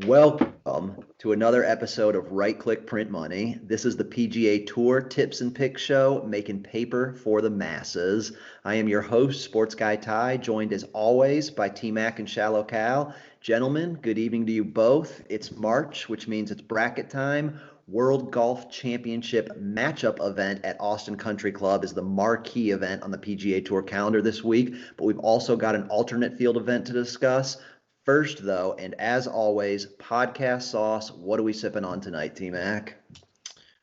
Welcome to another episode of Right Click Print Money. This is the PGA Tour Tips and Picks show, making paper for the masses. I am your host, SportsGuyTy, joined as always by Tmac and ShallowCal. Gentlemen, good evening to you both. It's March, which means it's bracket time. World Golf Championship matchup event at Austin Country Club is the marquee event on the PGA Tour calendar this week, but we've also got an alternate field event to discuss. First, though, and as always, podcast sauce. What are we sipping on tonight, T-Mac?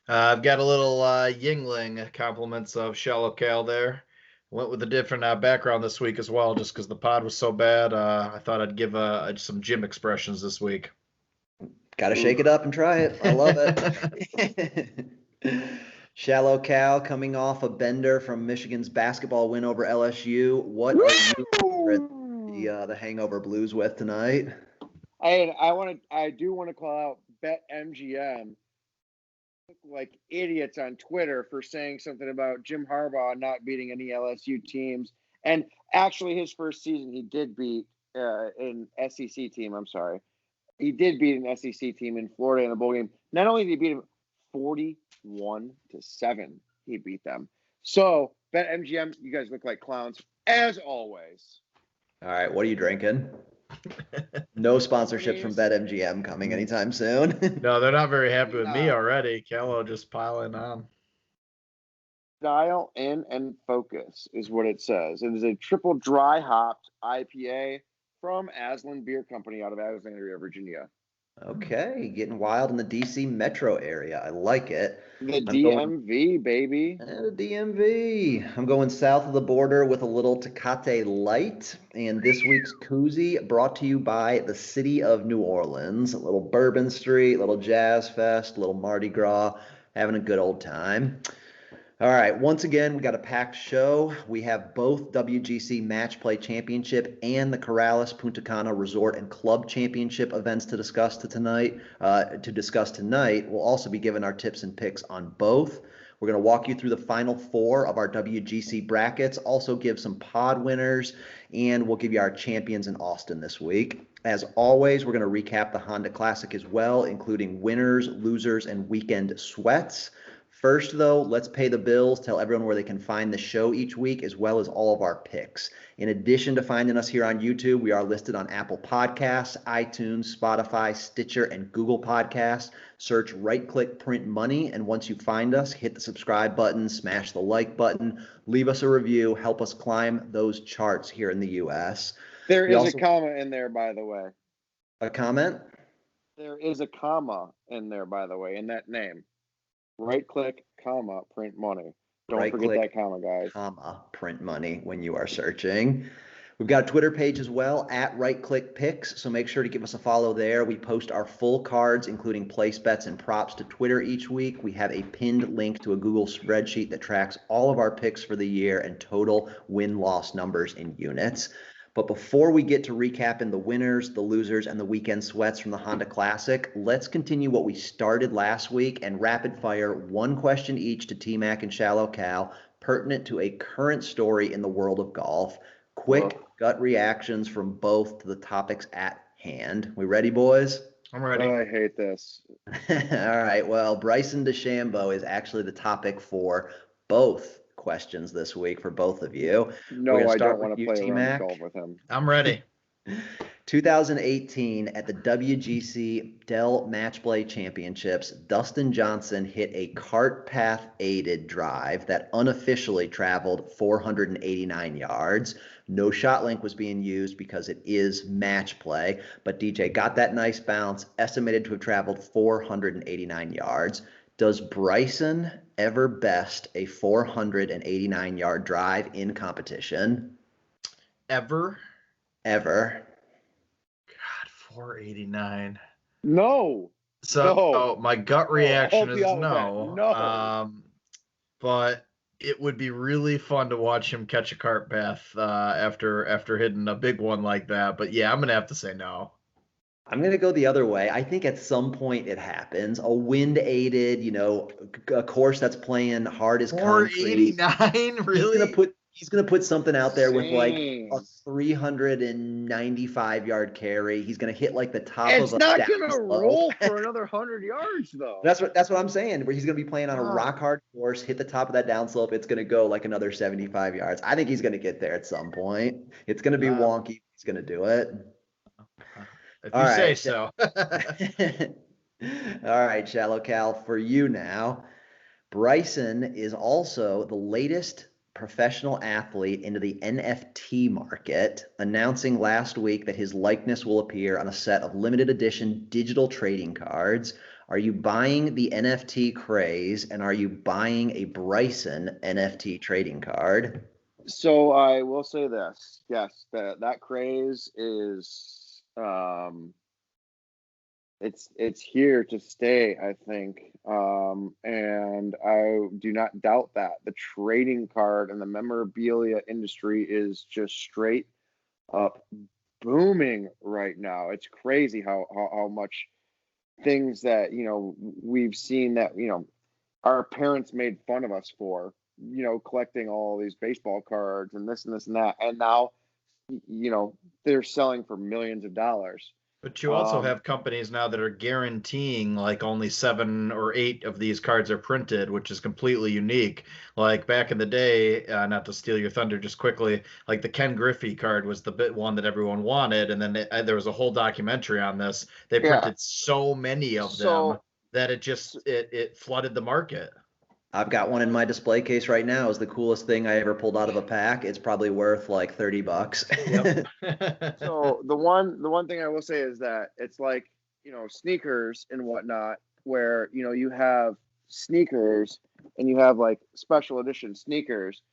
I've got a little Yingling compliments of ShallowCal there. Went with a different background this week as well, just because the pod was so bad. I thought I'd give some gym expressions this week. Got to shake it up and try it. I love it. ShallowCal coming off a bender from Michigan's basketball win over LSU. What are you the Hangover Blues with tonight? I do want to call out BetMGM. Like idiots on Twitter for saying something about Jim Harbaugh not beating any LSU teams. And actually his first season he did beat an SEC team. I'm sorry. He did beat an SEC team in Florida in a bowl game. Not only did he beat them 41-7, he beat them. So BetMGM, you guys look like clowns as always. All right, what are you drinking? No sponsorships from BetMGM coming anytime soon. No, they're not very happy with me already. Kello just piling on. Dial in and focus is what it says. It is a triple dry hopped IPA from Aslan Beer Company out of Alexandria, Virginia. Okay, getting wild in the DC metro area. I like it. The DMV, baby. The DMV. I'm going south of the border with a little Tecate Light. And this week's koozie brought to you by the city of New Orleans. A little Bourbon Street, a little Jazz Fest, a little Mardi Gras. Having a good old time. All right, once again, we got a packed show. We have both WGC Match Play Championship and the Corrales Puntacana Resort and Club Championship events to discuss tonight. We'll also be giving our tips and picks on both. We're going to walk you through the final four of our WGC brackets, also give some pod winners, and we'll give you our champions in Austin this week. As always, we're going to recap the Honda Classic as well, including winners, losers, and weekend sweats. First, though, let's pay the bills, tell everyone where they can find the show each week, as well as all of our picks. In addition to finding us here on YouTube, we are listed on Apple Podcasts, iTunes, Spotify, Stitcher, and Google Podcasts. Search Right-Click Print Money, and once you find us, hit the subscribe button, smash the like button, leave us a review, help us climb those charts here in the U.S. There is a comma in there, by the way. A comment? There is a comma in there, by the way, in that name. Right click, comma, print money. Don't forget that comma, guys. Comma, print money when you are searching. We've got a Twitter page as well, at Right Click Picks, so make sure to give us a follow there. We post our full cards, including place bets and props, to Twitter each week. We have a pinned link to a Google spreadsheet that tracks all of our picks for the year and total win-loss numbers in units. But before we get to recapping the winners, the losers, and the weekend sweats from the Honda Classic, let's continue what we started last week and rapid fire one question each to T-Mac and ShallowCal, pertinent to a current story in the world of golf. Quick gut reactions from both to the topics at hand. We ready, boys? I'm ready. Oh, I hate this. All right. Well, Bryson DeChambeau is actually the topic for both questions this week for both of you. No, I don't want to play around golf with him. I'm ready. 2018 at the WGC Dell Match Play Championships, Dustin Johnson hit a cart path aided drive that unofficially traveled 489 yards. No shot link was being used because it is match play, but DJ got that nice bounce, estimated to have traveled 489 yards. Does Bryson ever best a 489-yard drive in competition? Ever? God, 489. No. So my gut reaction is no. No. But it would be really fun to watch him catch a cart path after hitting a big one like that. But yeah, I'm going to have to say no. I'm going to go the other way. I think at some point it happens. A wind-aided, a course that's playing hard as concrete. 489? Really? He's going to put something out there with like a Insane. 395-yard carry. He's going to hit like the top It's of a not down gonna slope. roll for another 100 yards though. That's what I'm saying. Where he's going to be playing on a rock hard course, hit the top of that downslope. It's going to go like another 75 yards. I think he's going to get there at some point. It's going to be wonky. He's going to do it. If All you say right. so. All right, Shallow Cal, for you now. Bryson is also the latest professional athlete into the NFT market, announcing last week that his likeness will appear on a set of limited edition digital trading cards. Are you buying the NFT craze, and are you buying a Bryson NFT trading card? So I will say this. Yes, that craze is it's here to stay, I think. And I do not doubt that. The trading card and the memorabilia industry is just straight up booming right now. It's crazy how much things that, we've seen that, our parents made fun of us for, collecting all these baseball cards and this and this and that. And now, they're selling for millions of dollars. But you also have companies now that are guaranteeing like only 7 or 8 of these cards are printed, which is completely unique. Like back in the day, not to steal your thunder just quickly, like the Ken Griffey card was the bit one that everyone wanted. And then there was a whole documentary on this. They printed so many of them that it flooded the market. I've got one in my display case right now. It's the coolest thing I ever pulled out of a pack. It's probably worth like $30. Yep. So the one thing I will say is that it's like, sneakers and whatnot, where, you have sneakers and you have like special edition sneakers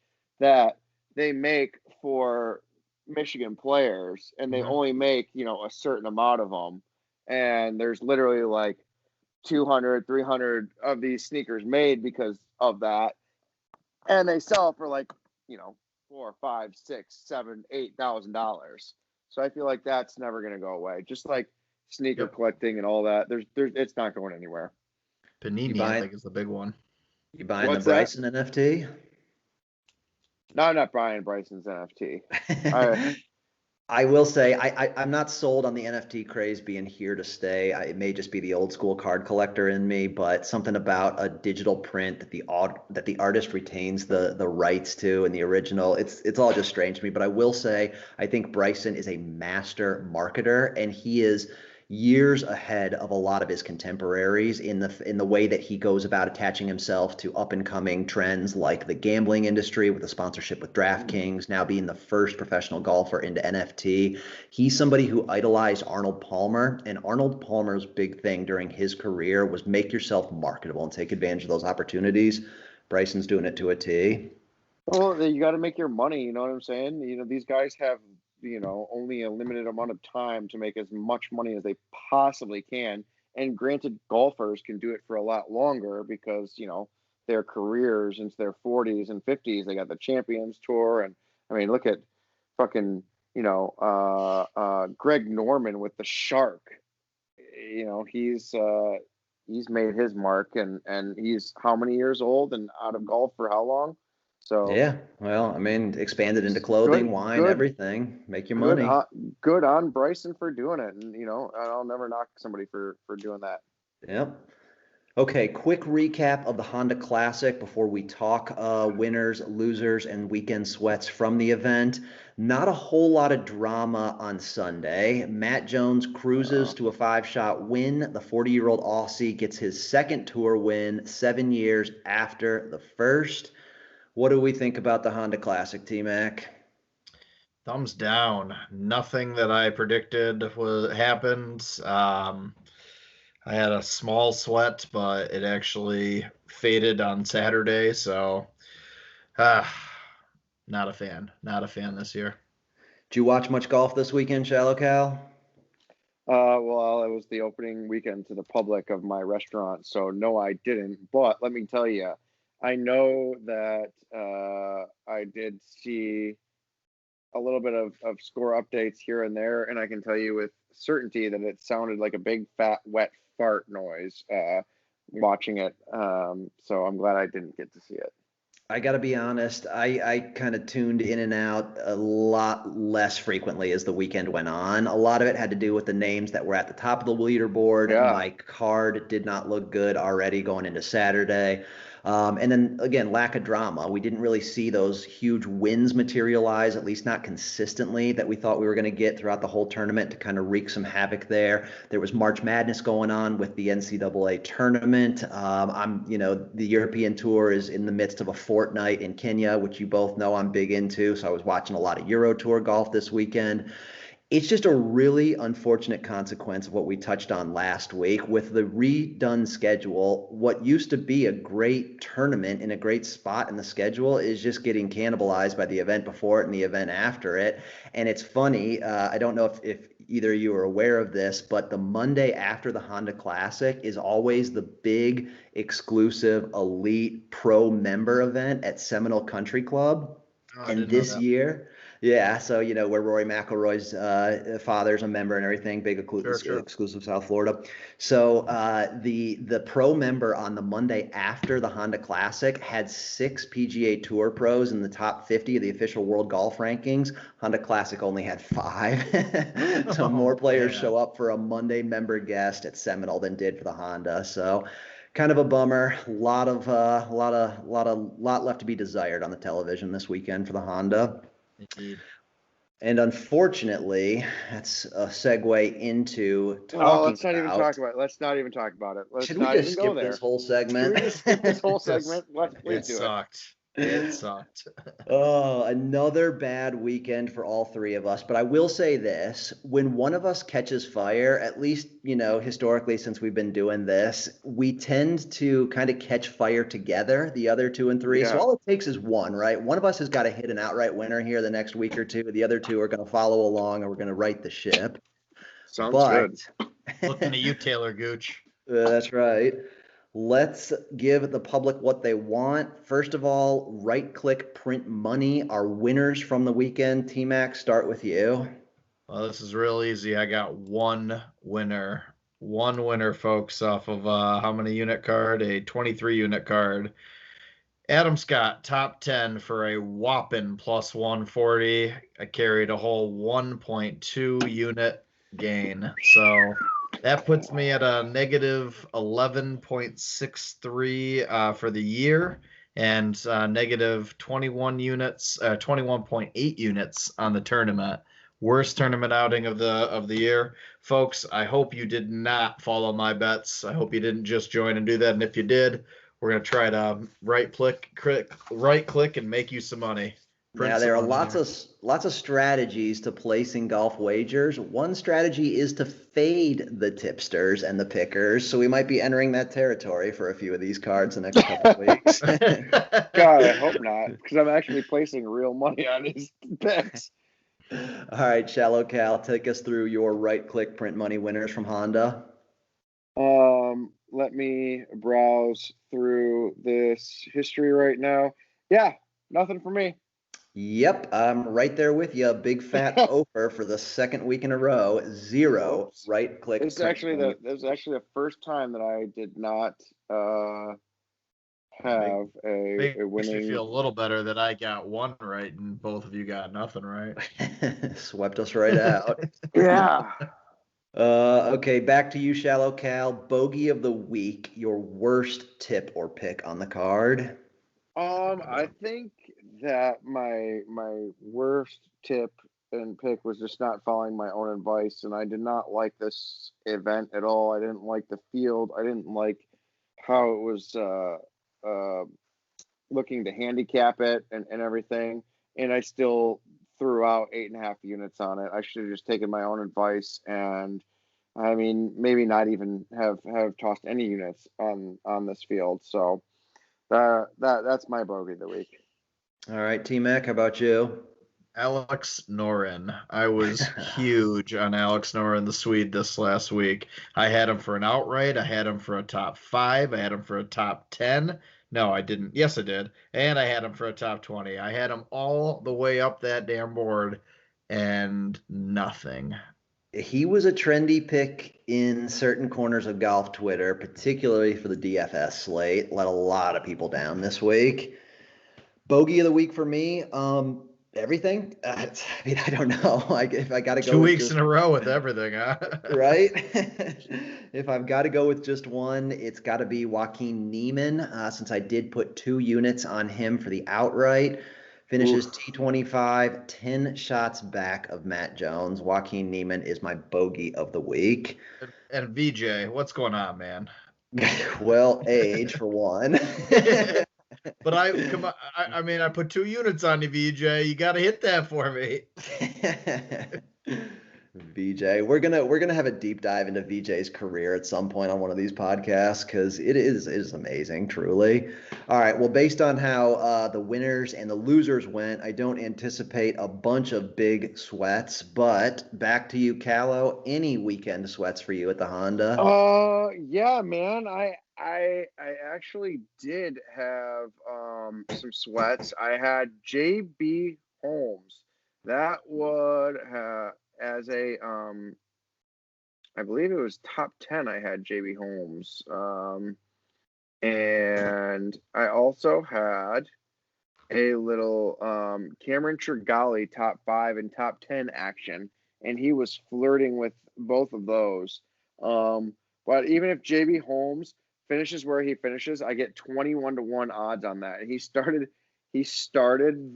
that they make for Michigan players, and they only make, a certain amount of them. And there's literally like 200, 300 of these sneakers made because of that. And they sell for like, $4, $5, $6, $7, $8,000. So I feel like that's never going to go away. Just like sneaker collecting and all that. There's it's not going anywhere. Panini, I think, is the big one. You buying the Bryson NFT? No, I'm not buying Bryson's NFT. I will say I'm not sold on the NFT craze being here to stay. It may just be the old school card collector in me, but something about a digital print that the artist retains the rights to and the original, it's all just strange to me. But I will say I think Bryson is a master marketer, and he is years ahead of a lot of his contemporaries in the way that he goes about attaching himself to up and coming trends like the gambling industry with a sponsorship with DraftKings, now being the first professional golfer into NFT. He's somebody who idolized Arnold Palmer, and Arnold Palmer's big thing during his career was make yourself marketable and take advantage of those opportunities. Bryson's doing it to a T. Well, you got to make your money. You know what I'm saying? These guys have, only a limited amount of time to make as much money as they possibly can. And granted, golfers can do it for a lot longer because, their careers into their 40s and 50s. They got the Champions Tour. And I mean, look at fucking, Greg Norman with the Shark. He's made his mark, and he's how many years old and out of golf for how long? So yeah, well, I mean, expanded into clothing, wine, everything. Make your money. Good on Bryson for doing it, and I'll never knock somebody for doing that. Yep. Okay, quick recap of the Honda Classic before we talk winners, losers, and weekend sweats from the event. Not a whole lot of drama on Sunday. Matt Jones cruises to a 5-shot win. The 40-year-old Aussie gets his second tour win 7 years after the first. What do we think about the Honda Classic, Tmac? Thumbs down. Nothing that I predicted happened. I had a small sweat, but it actually faded on Saturday, so not a fan. Not a fan this year. Did you watch much golf this weekend, ShallowCal? Well, it was the opening weekend to the public of my restaurant, so no, I didn't. But let me tell you, I know that I did see a little bit of score updates here and there, and I can tell you with certainty that it sounded like a big, fat, wet fart noise watching it. So I'm glad I didn't get to see it. I got to be honest, I kind of tuned in and out a lot less frequently as the weekend went on. A lot of it had to do with the names that were at the top of the leaderboard. Yeah. My card did not look good already going into Saturday. And then again, lack of drama. We didn't really see those huge wins materialize, at least not consistently, that we thought we were going to get throughout the whole tournament to kind of wreak some havoc there. There was March Madness going on with the NCAA tournament. The European Tour is in the midst of a fortnight in Kenya, which you both know I'm big into. So I was watching a lot of Euro Tour golf this weekend. It's just a really unfortunate consequence of what we touched on last week with the redone schedule. What used to be a great tournament in a great spot in the schedule is just getting cannibalized by the event before it and the event after it. And it's funny, I don't know if either of you are aware of this, but the Monday after the Honda Classic is always the big exclusive elite pro member event at Seminole Country Club. Oh, I And didn't know this that. year, yeah, so where Rory McIlroy's father's a member and everything, big Sure. exclusive South Florida. So the pro member on the Monday after the Honda Classic had 6 PGA Tour pros in the top 50 of the official world golf rankings. Honda Classic only had 5, so more players man. show up for a Monday member guest at Seminole than did for the Honda. So kind of a bummer. Lot left to be desired on the television this weekend for the Honda. Indeed. And unfortunately, that's a segue into Oh, talking let's not even about. talk about it. Let's not even talk about it. Let's Should we not just even go skip there. this whole Should segment? we just skip this whole Yes. segment? Let's please It do it. sucked. It sucked. Oh, another bad weekend for all three of us. But I will say this, when one of us catches fire, at least, historically, since we've been doing this, we tend to kind of catch fire together, the other 2 and 3. So Yeah. all it takes is one, right? One of us has got to hit an outright winner here the next week or two. The other 2 are going to follow along and we're going to right the ship. Sounds good. Looking at you, Taylor Gooch. That's right. Let's give the public what they want. First of all, right-click print money. Our winners from the weekend. Tmac, start with you. Well, this is real easy. I got one winner. One winner, folks, off of how many unit card? A 23 unit card. Adam Scott, top 10 for a whopping plus 140. I carried a whole 1.2 unit gain. So that puts me at a negative 11.63 for the year and negative 21.8 units on the tournament. Worst tournament outing of the year. Folks, I hope you did not follow my bets. I hope you didn't just join and do that. And if you did, we're going to try to right click and make you some money. Yeah, there are lots of strategies to placing golf wagers. One strategy is to fade the tipsters and the pickers. So we might be entering that territory for a few of these cards the next couple of weeks. God, I hope not, because I'm actually placing real money on these picks. All right, ShallowCal, take us through your right-click print money winners from Honda. Let me browse through this history right now. Yeah, nothing for me. Yep, I'm right there with you. Big fat offer for the second week in a row. 0 right-click. This is actually the first time that I did not have a winning. Makes me feel a little better that I got one right and both of you got nothing right. Swept us right out. Yeah. Okay, back to you, ShallowCal. Bogey of the week, your worst tip or pick on the card. I think that my worst tip and pick was just not following my own advice, and I did not like this event at all. I didn't like the field. I didn't like how it was looking to handicap it and everything, and I still threw out 8.5 units on it. I should have just taken my own advice, and I mean, maybe not even have tossed any units on this field. So that's my bogey of the week. All right, T-Mac, how about you? Alex Noren. I was huge on Alex Noren, the Swede, this last week. I had him for an outright. I had him for a top 5. I had him for a top 10. No, I didn't. Yes, I did. And I had him for a top 20. I had him all the way up that damn board and nothing. He was a trendy pick in certain corners of golf Twitter, particularly for the DFS slate. Let a lot of people down this week. Bogey of the week for me, everything. I don't know. Like if I got to go 2 with weeks just in a row with everything, huh? right. If I've got to go with just one, it's got to be Joaquin Niemann, since I did put 2 units on him for the outright. Finishes Oof. T25, 10 shots back of Matt Jones. Joaquin Niemann is my bogey of the week. And VJ, what's going on, man? Well, age for one. But I mean, I put 2 units on you, VJ. You got to hit that for me. VJ, we're gonna have a deep dive into VJ's career at some point on one of these podcasts because it is amazing, truly. All right, well, based on how the winners and the losers went, I don't anticipate a bunch of big sweats. But back to you, Callow. Any weekend sweats for you at the Honda? Yeah, man. I actually did have some sweats. I had JB Holmes. That would have as a I believe it was top 10. I had JB Holmes. And I also had a little Cameron Trigali top 5 and top 10 action, and he was flirting with both of those. But even if JB Holmes finishes where he finishes, I get 21-1 odds on that. And he started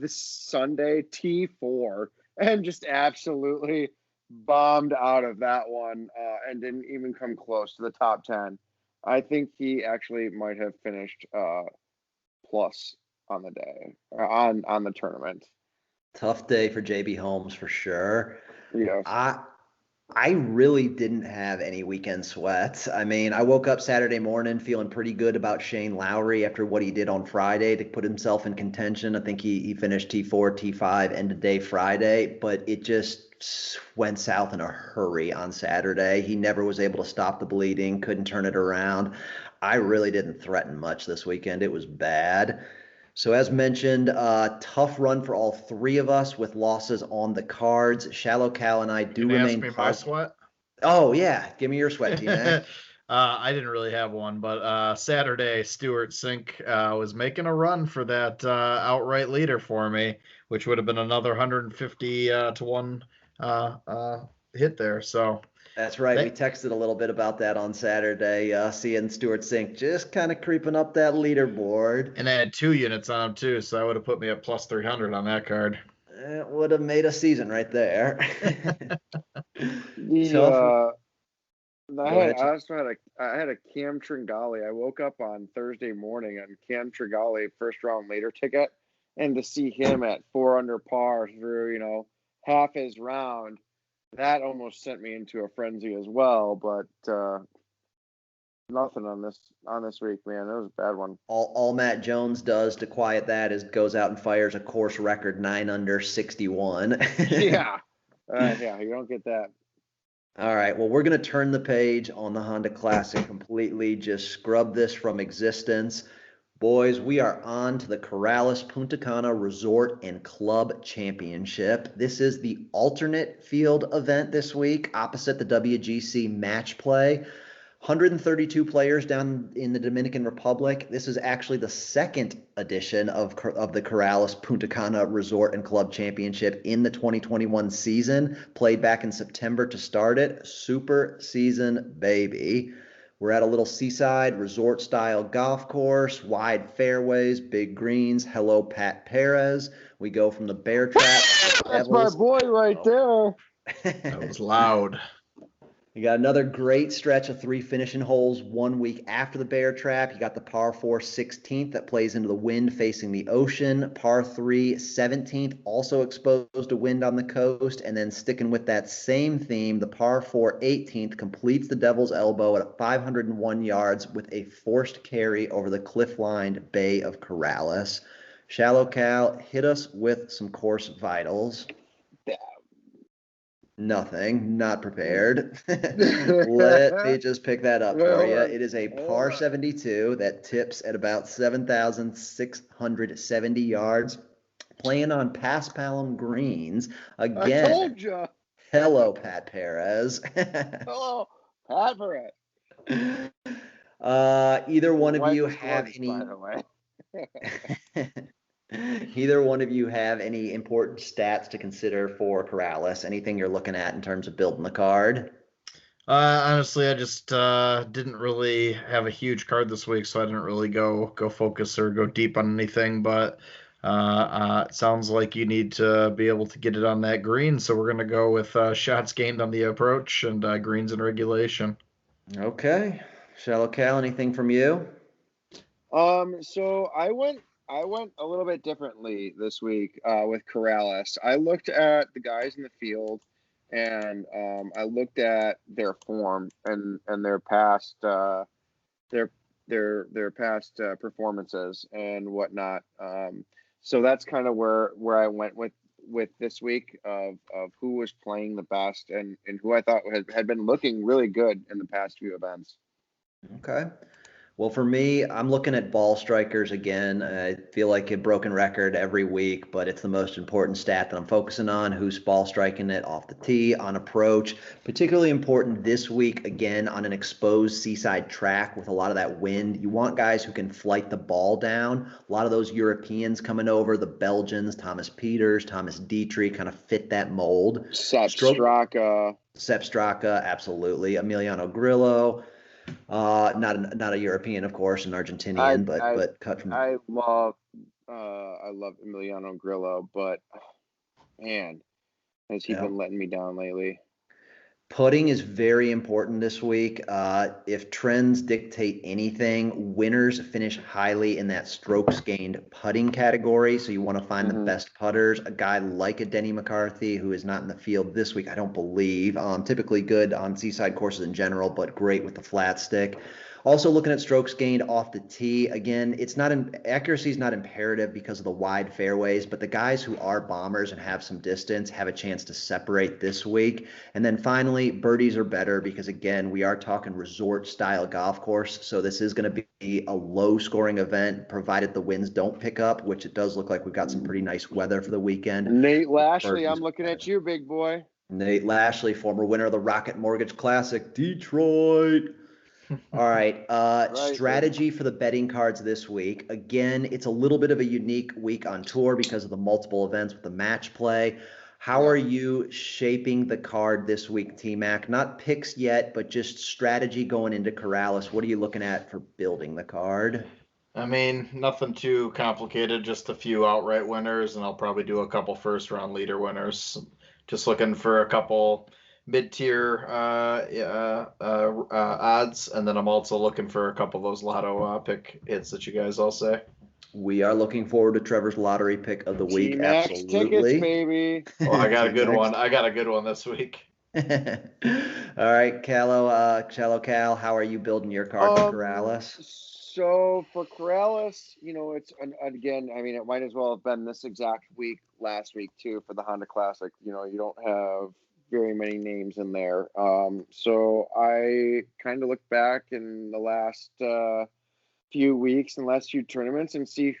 this Sunday T4 and just absolutely bombed out of that one and didn't even come close to the top 10. I think he actually might have finished plus on the day on the tournament. Tough day for JB Holmes for sure. Yes. I really didn't have any weekend sweats. I mean, I woke up Saturday morning feeling pretty good about Shane Lowry after what he did on Friday to put himself in contention. I think he finished T4, T5 end of day Friday, but it just went south in a hurry on Saturday. He never was able to stop the bleeding, couldn't turn it around. I really didn't threaten much this weekend. It was bad. So as mentioned, tough run for all 3 of us with losses on the cards. ShallowCal and I You do can ask remain me my positive. sweat. Oh yeah, give me your sweat, T-Mac. I didn't really have one, but Saturday, Stuart Sink was making a run for that outright leader for me, which would have been another 150 to 1 hit there. So That's right. We that, texted a little bit about that on Saturday, seeing Stuart Sink just kind of creeping up that leaderboard. and I had 2 units on him too, so that would have put me at plus 300 on that card. It would have made a season right there. Tough. The Go ahead. I had a Cam Tringali. I woke up on Thursday morning on Cam Tringali first round later ticket, and to see him at 4 under par through half his round, that almost sent me into a frenzy as well. But nothing on this week, man. It was a bad one. All Matt Jones does to quiet that is goes out and fires a course record 9 under 61. Yeah. Yeah, you don't get that. All right, well, we're going to turn the page on the Honda Classic completely, just scrub this from existence. Boys, we are on to the Corrales Puntacana Resort and Club Championship. This is the alternate field event this week, opposite the WGC match play. 132 players down in the Dominican Republic. This is actually the second edition of the Corrales Puntacana Resort and Club Championship in the 2021 season, played back in September to start it. Super season, baby. We're at a little seaside resort-style golf course, wide fairways, big greens. Hello, Pat Perez. We go from the bear trap. That's my boy right there. That was loud. You got another great stretch of 3 finishing holes 1 week after the bear trap. You got the par 4 16th that plays into the wind facing the ocean. Par 3 17th also exposed to wind on the coast. And then sticking with that same theme, the par 4 18th completes the Devil's Elbow at 501 yards with a forced carry over the cliff-lined Bay of Corrales. ShallowCal, hit us with some course vitals. Nothing, not prepared. Let me just pick that up for you. It is a par 72 that tips at about 7,670 yards, playing on Paspalum greens. Again, I told you. Hello, Pat Perez. Hello, Pat Perez. Either one of you have any? By the way. Either one of you have any important stats to consider for Corrales? Anything you're looking at in terms of building the card? Honestly, I just didn't really have a huge card this week, so I didn't really go focus or go deep on anything. But it sounds like you need to be able to get it on that green, so we're gonna go with shots gained on the approach and greens in regulation. Okay. ShallowCal, anything from you? So I went a little bit differently this week with Corrales. I looked at the guys in the field, and I looked at their form and their past their past performances and whatnot. So that's kind of where I went with this week of who was playing the best and who I thought had been looking really good in the past few events. Okay. Well, for me, I'm looking at ball strikers again. I feel like a broken record every week, but it's the most important stat that I'm focusing on. Who's ball striking it off the tee, on approach. Particularly important this week, again, on an exposed seaside track with a lot of that wind. You want guys who can flight the ball down. A lot of those Europeans coming over, the Belgians, Thomas Peters, Thomas Dietrich, kind of fit that mold. Sepp Straka, absolutely. Emiliano Grillo. Not a European, of course, an Argentinian, but cut from. I love Emiliano Grillo, but man, has he been letting me down lately? Putting is very important this week. If trends dictate anything, winners finish highly in that strokes gained putting category. So you want to find the best putters. A guy like a Denny McCarthy, who is not in the field this week, I don't believe. Typically good on seaside courses in general, but great with the flat stick. Also looking at strokes gained off the tee. Again, accuracy is not imperative because of the wide fairways, but the guys who are bombers and have some distance have a chance to separate this week. And then finally, birdies are better because, again, we are talking resort style golf course. So this is going to be a low scoring event, provided the winds don't pick up, which it does look like we've got some pretty nice weather for the weekend. Nate Lashley, I'm looking at you, big boy. Nate Lashley, former winner of the Rocket Mortgage Classic, Detroit. All right. Strategy for the betting cards this week. Again, it's a little bit of a unique week on tour because of the multiple events with the match play. How are you shaping the card this week, Tmac? Not picks yet, but just strategy going into Corrales. What are you looking at for building the card? I mean, nothing too complicated, just a few outright winners, and I'll probably do a couple first-round leader winners. Just looking for a couple mid-tier odds, and then I'm also looking for a couple of those lotto pick hits that you guys all say. We are looking forward to Trevor's lottery pick of the week. T-Max Absolutely. tickets, baby. Oh, I got a good one. I got a good one this week. All right, ShallowCal, how are you building your card for Corrales? So for Corrales, it's again. I mean, it might as well have been this exact week last week too for the Honda Classic. You don't have very many names in there. So I kind of look back in the last few weeks and last few tournaments and see,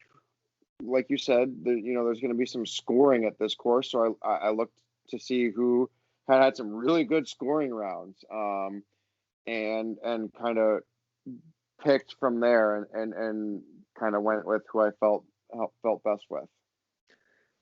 like you said, there's going to be some scoring at this course. So I looked to see who had some really good scoring rounds, and kind of picked from there and kind of went with who I felt best with.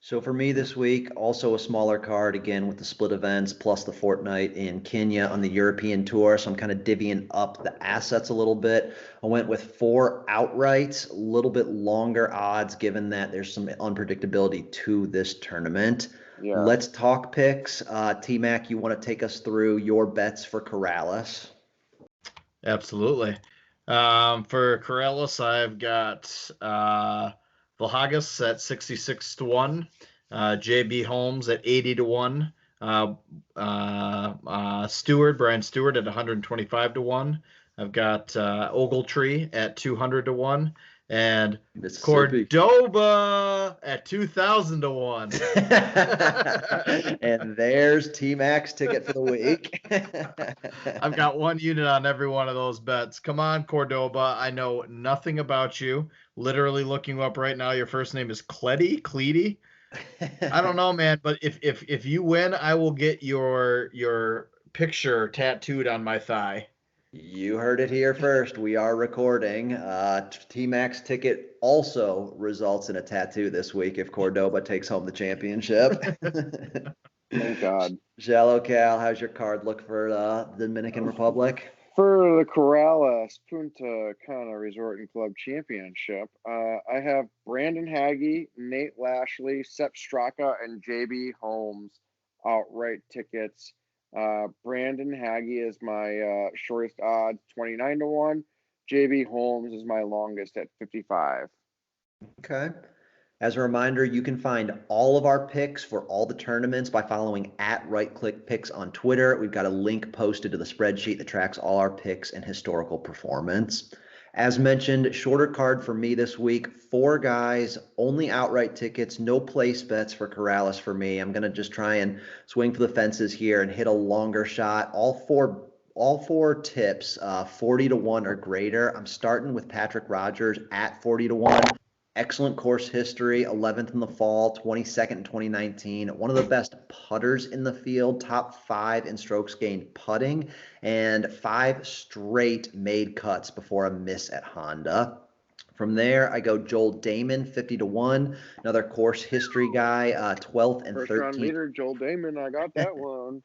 So for me this week, also a smaller card, again, with the split events, plus the fortnight in Kenya on the European Tour. So I'm kind of divvying up the assets a little bit. I went with 4 outrights, a little bit longer odds, given that there's some unpredictability to this tournament. Yeah. Let's talk picks. T-Mac, you want to take us through your bets for Corrales? Absolutely. For Corrales, I've got Valhagas at 66-1, JB Holmes at 80-1, Brian Stewart at 125-1. I've got Ogletree at 200-1, and Cordoba at 2,000-1. And there's T-Mac's ticket for the week. I've got 1 unit on every one of those bets. Come on, Cordoba. I know nothing about you. Literally looking you up right now. Your first name is Cleety. I don't know, man, but if you win, I will get your picture tattooed on my thigh. You heard it here first. We are recording. T-Mac's ticket also results in a tattoo this week if Cordoba takes home the championship. Thank God. ShallowCal, how's your card look for the Dominican Republic? For the Corrales Punta Cana Resort and Club Championship, I have Brandon Hagee, Nate Lashley, Sepp Straka, and JB Holmes outright tickets. Brandon Hagee is my shortest odds, 29-1. JB Holmes is my longest at 55. Okay. As a reminder, you can find all of our picks for all the tournaments by following @RightClickPicks on Twitter. We've got a link posted to the spreadsheet that tracks all our picks and historical performance. As mentioned, shorter card for me this week. 4 guys, only outright tickets, no place bets for Corrales for me. I'm going to just try and swing for the fences here and hit a longer shot. All four tips, 40-1 or greater. I'm starting with Patrick Rogers at 40-1. Excellent course history, 11th in the fall, 22nd in 2019. One of the best putters in the field, top 5 in strokes gained putting, and 5 straight made cuts before a miss at Honda. From there, I go Joel Damon, 50-1, another course history guy, 12th and 13th. First round leader, Joel Damon. I got that one.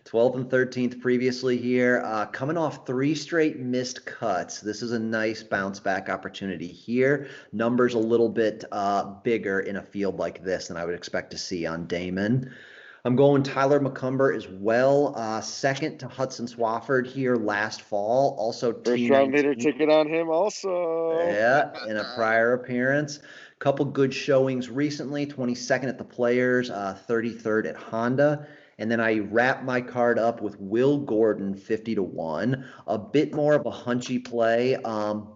12th and 13th previously here. Coming off 3 straight missed cuts. This is a nice bounce back opportunity here. Numbers a little bit bigger in a field like this than I would expect to see on Damon. I'm going Tyler McCumber as well. Second to Hudson Swafford here last fall. Also First round leader ticket on him also. Yeah, in a prior appearance. Couple good showings recently, 22nd at the Players, 33rd at Honda. And then I wrap my card up with Will Gordon, 50-1. A bit more of a hunchy play,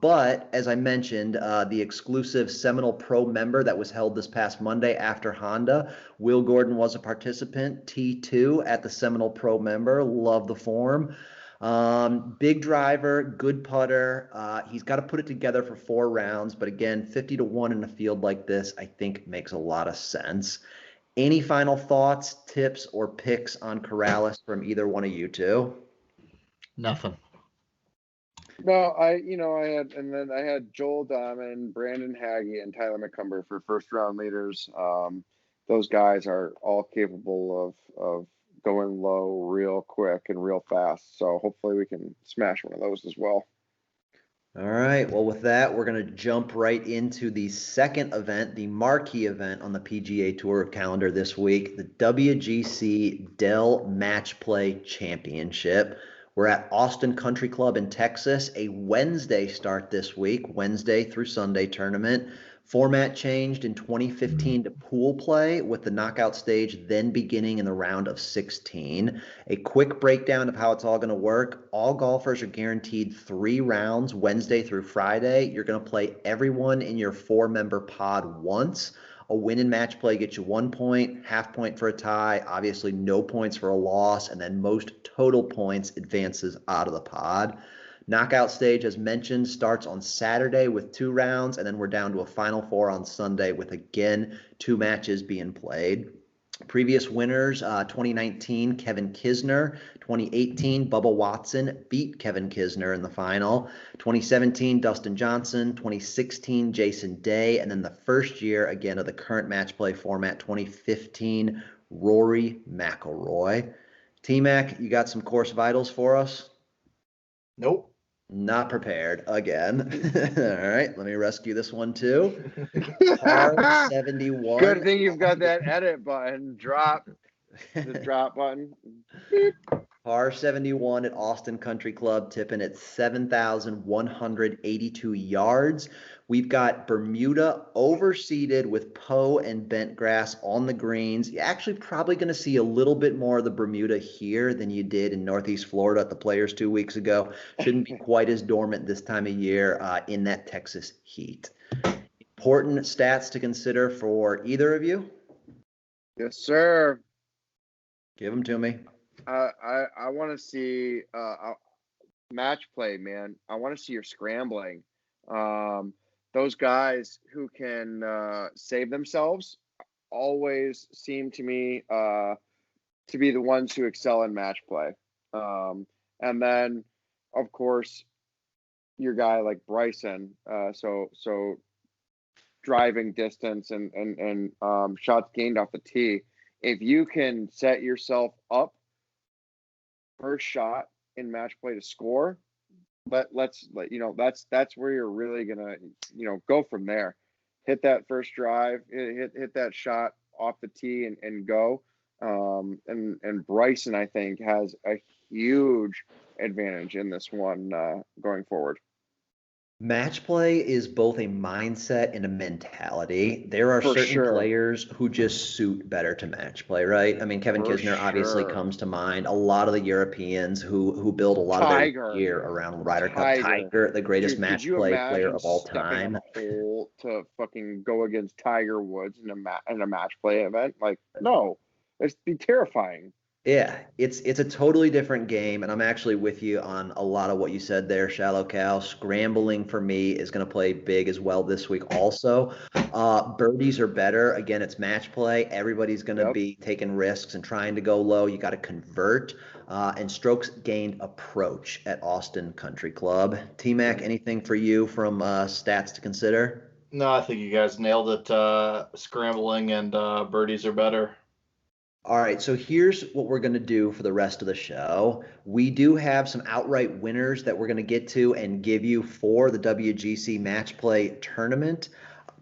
but as I mentioned, the exclusive Seminole Pro member that was held this past Monday after Honda, Will Gordon was a participant, T2 at the Seminole Pro member. Love the form. Big driver, good putter. He's got to put it together for 4 rounds, but again, 50-1 in a field like this, I think makes a lot of sense. Any final thoughts, tips, or picks on Corrales from either one of you two? Nothing. No, I had Joel Damon, Brandon Hagee, and Tyler McCumber for first round leaders. Those guys are all capable of going low real quick and real fast. So hopefully we can smash one of those as well. All right. Well, with that, we're going to jump right into the second event, the marquee event on the PGA Tour calendar this week, the WGC Dell Match Play Championship. We're at Austin Country Club in Texas, a Wednesday start this week, Wednesday through Sunday tournament. Format changed in 2015 to pool play, with the knockout stage then beginning in the round of 16. A quick breakdown of how it's all going to work. All golfers are guaranteed 3 rounds, Wednesday through Friday. You're going to play everyone in your 4-member pod once. A win in match play gets you 1 point, half point for a tie, obviously no points for a loss, and then most total points advances out of the pod. Knockout stage, as mentioned, starts on Saturday with 2 rounds, and then we're down to a final 4 on Sunday with, again, 2 matches being played. Previous winners, 2019, Kevin Kisner. 2018, Bubba Watson beat Kevin Kisner in the final. 2017, Dustin Johnson. 2016, Jason Day. And then the first year, again, of the current match play format, 2015, Rory McIlroy. T-Mac, you got some course vitals for us? Nope. Not prepared again. All right, let me rescue this one too. Par 71. Good thing you've got that edit button. The drop button. Beep. Par 71 at Austin Country Club, tipping at 7,182 yards. We've got Bermuda overseeded with Poe and bent grass on the greens. You're actually probably going to see a little bit more of the Bermuda here than you did in Northeast Florida at the Players 2 weeks ago. Shouldn't be quite as dormant this time of year in that Texas heat. Important stats to consider for either of you? Yes, sir. Give them to me. I want to see match play, man. I want to see your scrambling. Those guys who can save themselves always seem to me to be the ones who excel in match play. And then of course, your guy like Bryson. So driving distance and shots gained off the tee. If you can set yourself up first shot in match play to score, let's that's where you're really gonna go from there. Hit that first drive, hit that shot off the tee and go. And Bryson, I think, has a huge advantage in this one going forward. Match play is both a mindset and a mentality. There are For certain sure. players who just suit better to match play, right? I mean, Kevin For Kisner obviously sure. comes to mind. A lot of the Europeans who build a lot of their Tiger. gear around the Ryder Cup. Tiger, the greatest Dude, match could you play player imagine of all stepping on time. a hole to fucking go against Tiger Woods in a match play event? Like, no, it'd be terrifying. Yeah, it's a totally different game, and I'm actually with you on a lot of what you said there, Shallow Cal. Scrambling for me is going to play big as well this week also. Birdies are better. Again, it's match play. Everybody's going to be taking risks and trying to go low. You got to convert. And strokes gained approach at Austin Country Club. T-Mac, anything for you from stats to consider? No, I think you guys nailed it. Scrambling and birdies are better. All right, so here's what we're going to do for the rest of the show. We do have some outright winners that we're going to get to and give you for the WGC Match Play Tournament.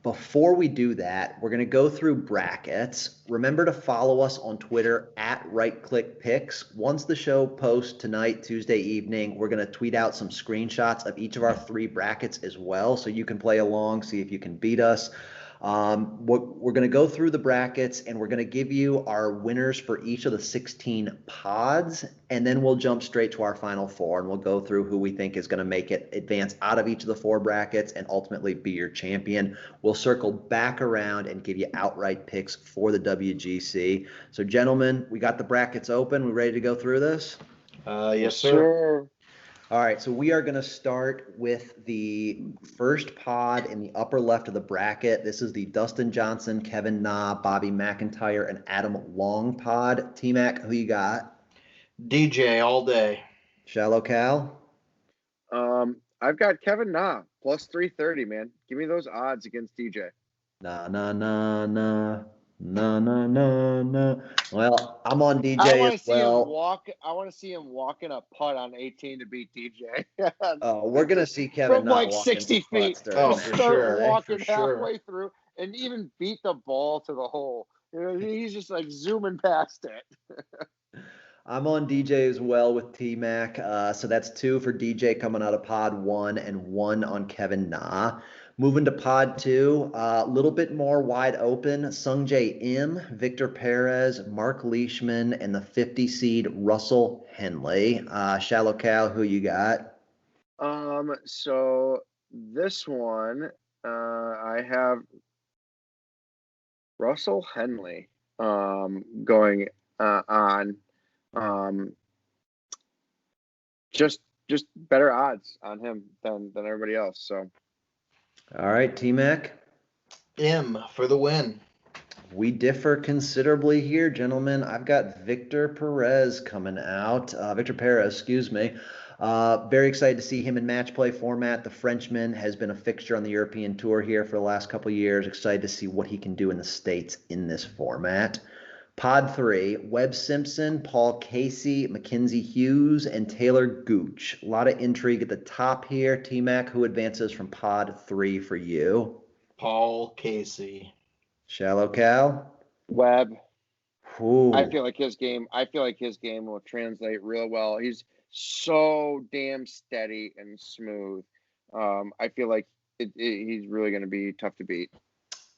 Before we do that, we're going to go through brackets. Remember to follow us on Twitter at RightClickPicks. Once the show posts tonight, Tuesday evening, we're going to tweet out some screenshots of each of our 3 brackets as well, so you can play along, see if you can beat us. We're going to go through the brackets, and we're going to give you our winners for each of the 16 pods, and then we'll jump straight to our final 4, and we'll go through who we think is going to make it advance out of each of the 4 brackets and ultimately be your champion. We'll circle back around and give you outright picks for the WGC. So, gentlemen, we got the brackets open. We ready to go through this? Yes, sir. All right, so we are going to start with the first pod in the upper left of the bracket. This is the Dustin Johnson, Kevin Na, Bobby McIntyre, and Adam Long pod. T-Mac, who you got? DJ all day. Shallow Cal? I've got Kevin Na, plus 330, man. Give me those odds against DJ. Nah. No. Well, I'm on DJ as well. I want to see him walking a putt on 18 to beat DJ. Oh, we're gonna see Kevin from not like walking 60 feet. Oh, for sure. Walking For sure. halfway through and even beat the ball to the hole. He's just like zooming past it. I'm on DJ as well with T-Mac. So that's 2 for DJ coming out of pod 1 and 1 on Kevin Na. Moving to pod 2, a little bit more wide open. Sungjae Im, Victor Perez, Mark Leishman, and the 50 seed Russell Henley. Shallow Cal, who you got? So this one, I have Russell Henley going on. Just better odds on him than everybody else. So. All right, T-Mac. M for the win. We differ considerably here, gentlemen. I've got Victor Perez coming out. Victor Perez, excuse me. Very excited to see him in match play format. The Frenchman has been a fixture on the European Tour here for the last couple of years. Excited to see what he can do in the States in this format. Pod 3, Webb Simpson, Paul Casey, Mackenzie Hughes, and Taylor Gooch. A lot of intrigue at the top here. T-Mac, who advances from Pod 3 for you? Paul Casey. Shallow Cal? Webb. Ooh. I feel like his game will translate real well. He's so damn steady and smooth. I feel like he's really going to be tough to beat.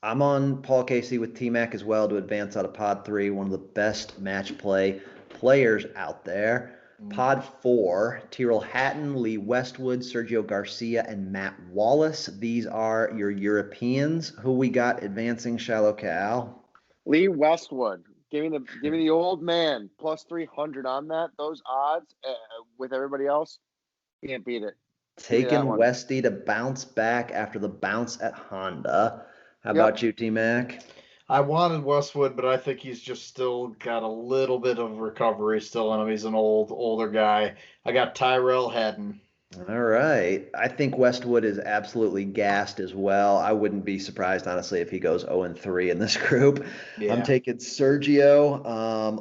I'm on Paul Casey with T-Mac as well to advance out of Pod 3, one of the best match play players out there. Pod 4, Tyrrell Hatton, Lee Westwood, Sergio Garcia, and Matt Wallace. These are your Europeans. Who we got advancing, Shallow Cal? Lee Westwood. Give me the old man, plus 300 on that. Those odds with everybody else, can't beat it. Taking Westy to bounce back after the bounce at Honda. How about you, T-Mac? I wanted Westwood, but I think he's just still got a little bit of recovery still in him. He's an older guy. I got Tyrell Hatton. All right. I think Westwood is absolutely gassed as well. I wouldn't be surprised, honestly, if he goes 0-3 in this group. I'm Yeah. taking Sergio.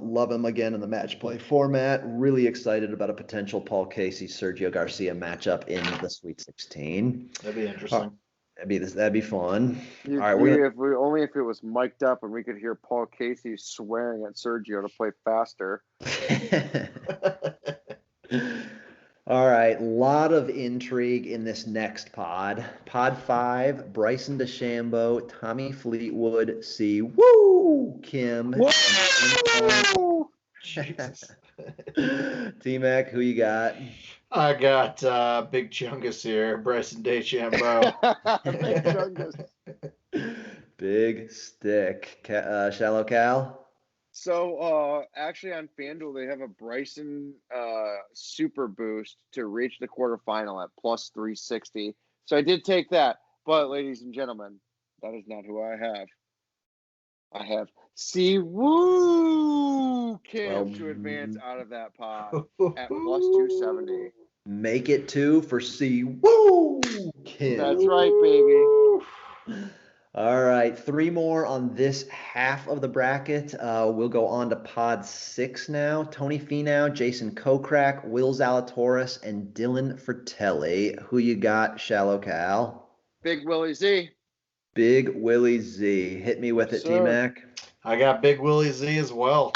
Love him again in the match play format. Really excited about a potential Paul Casey Sergio Garcia matchup in the Sweet 16. That'd be Uh, interesting. that'd be fun. All You'd right, be if we only if it was mic'd up and we could hear Paul Casey swearing at Sergio to play faster. All right, lot of intrigue in this next pod. Pod 5, Bryson DeChambeau, Tommy Fleetwood, C. Woo! Kim. Whoa! Jesus. T-Mac, who you got? I got Big Chungus here, Bryson DeChambeau. Big Chungus. Big stick. Shallow Cal? So actually on FanDuel they have a Bryson super boost to reach the quarterfinal at plus 360. So I did take that. But ladies and gentlemen, that is not who I have. I have Si Woo Kim to advance out of that pod at plus 270. Make it 2 for C. Woo! Kim. That's right, baby. All right, 3 more on this half of the bracket. We'll go on to pod 6 now. Tony Finau, Jason Kokrak, Will Zalatoris, and Dylan Fratelli. Who you got, Shallow Cal? Big Willie Z. Big Willie Z. Hit me with Yes, it, sir. T-Mac. I got Big Willie Z as well.